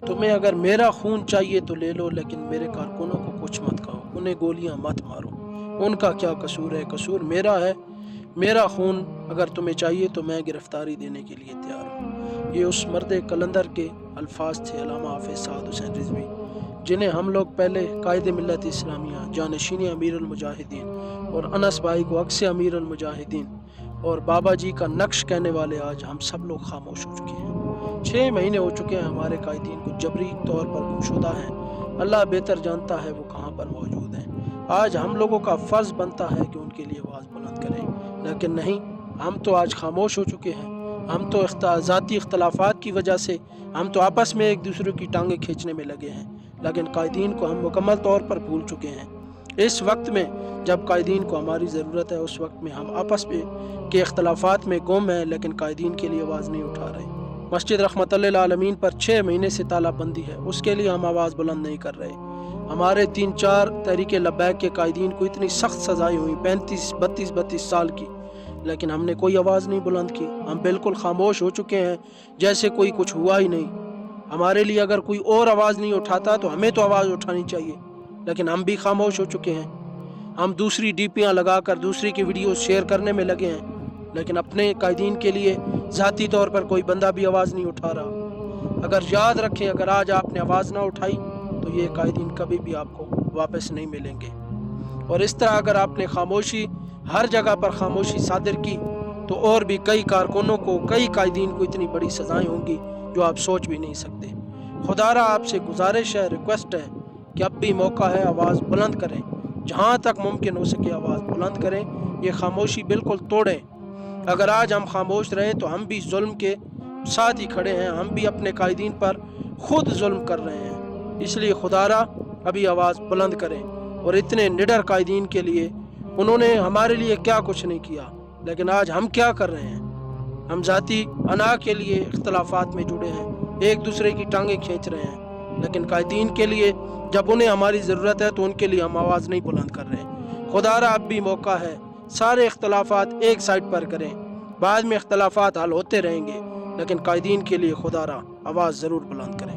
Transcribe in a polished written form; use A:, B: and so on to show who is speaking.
A: तुम्हें अगर मेरा खून चाहिए तो ले लो, लेकिन मेरे कारकुनों को कुछ मत कहो, उन्हें गोलियां मत मारो। उनका क्या कसूर है? कसूर मेरा है। मेरा खून अगर तुम्हें चाहिए तो मैं गिरफ्तारी देने के लिए तैयार हूँ। ये उस मर्द कलंदर के अल्फाज थे, अल्लामा हाफिज साद हुसैन रिजवी, जिन्हें हम लोग पहले कायद मिल्लत इस्लामिया, जानशीन अमीरुल मुजाहिदीन और अनस भाई को अक्स अमीरुल मुजाहिदीन और बाबा जी का नक्श कहने वाले आज हम सब लोग खामोश हो चुके हैं। 6 महीने हो चुके हैं हमारे कायदीन को जबरी तौर पर गुमशुदा हैं। अल्लाह बेहतर जानता है वो कहाँ पर मौजूद हैं। आज हम लोगों का फ़र्ज़ बनता है कि उनके लिए आवाज़ बुलंद करें, लेकिन नहीं, हम तो आज खामोश हो चुके हैं। हम तो ज़ाती इख्तलाफात की वजह से हम तो आपस में एक दूसरे की टांगें खींचने में लगे हैं, लेकिन कायदीन को हम मुकम्मल तौर पर भूल चुके हैं। इस वक्त में जब कायदीन को हमारी ज़रूरत है, उस वक्त में हम आपस में के इख्तलाफात में गुम हैं, लेकिन कायदीन के लिए आवाज़ नहीं उठा रहे। मस्जिद रहमतुल लिल आलमीन पर 6 महीने से तालाबंदी है, उसके लिए हम आवाज़ बुलंद नहीं कर रहे। हमारे 3-4 तहरीक लब्बैक के कायदीन को इतनी सख्त सज़ाएं हुई, 32 साल की, लेकिन हमने कोई आवाज़ नहीं बुलंद की। हम बिल्कुल खामोश हो चुके हैं, जैसे कोई कुछ हुआ ही नहीं। हमारे लिए अगर कोई और आवाज़ नहीं उठाता तो हमें तो आवाज़ उठानी चाहिए, लेकिन हम भी खामोश हो चुके हैं। हम दूसरी डीपियाँ लगाकर दूसरी की वीडियो शेयर करने में लगे हैं, लेकिन अपने कायदीन के लिए ज़ाती तौर पर कोई बंदा भी आवाज़ नहीं उठा रहा। अगर याद रखें, अगर आज आपने आवाज़ ना उठाई तो ये कायदीन कभी भी आपको वापस नहीं मिलेंगे। और इस तरह अगर आपने खामोशी, हर जगह पर खामोशी सादिर की, तो और भी कई कारकुनों को, कई कायदीन को इतनी बड़ी सज़ाएं होंगी जो आप सोच भी नहीं सकते। खुदारा आपसे गुजारिश है, रिक्वेस्ट है कि अब भी मौका है, आवाज़ बुलंद करें। जहाँ तक मुमकिन हो सके आवाज़ बुलंद करें, ये खामोशी बिल्कुल तोड़ें। अगर आज हम खामोश रहें तो हम भी जुल्म के साथ ही खड़े हैं, हम भी अपने कायदीन पर खुद जुल्म कर रहे हैं। इसलिए खुदारा अभी आवाज़ बुलंद करें। और इतने निडर कायदीन के लिए, उन्होंने हमारे लिए क्या कुछ नहीं किया, लेकिन आज हम क्या कर रहे हैं? हम ज़ाती अना के लिए इख्तलाफात में जुड़े हैं, एक दूसरे की टांगें खींच रहे हैं, लेकिन कायदीन के लिए जब उन्हें हमारी ज़रूरत है तो उनके लिए हम आवाज़ नहीं बुलंद कर रहे। खुदारा अब भी मौका है, सारे इख्तलाफात एक साइड पर करें। बाद में इख्तलाफात हल होते रहेंगे, लेकिन कायदीन के लिए खुदारा आवाज़ ज़रूर बुलंद करें।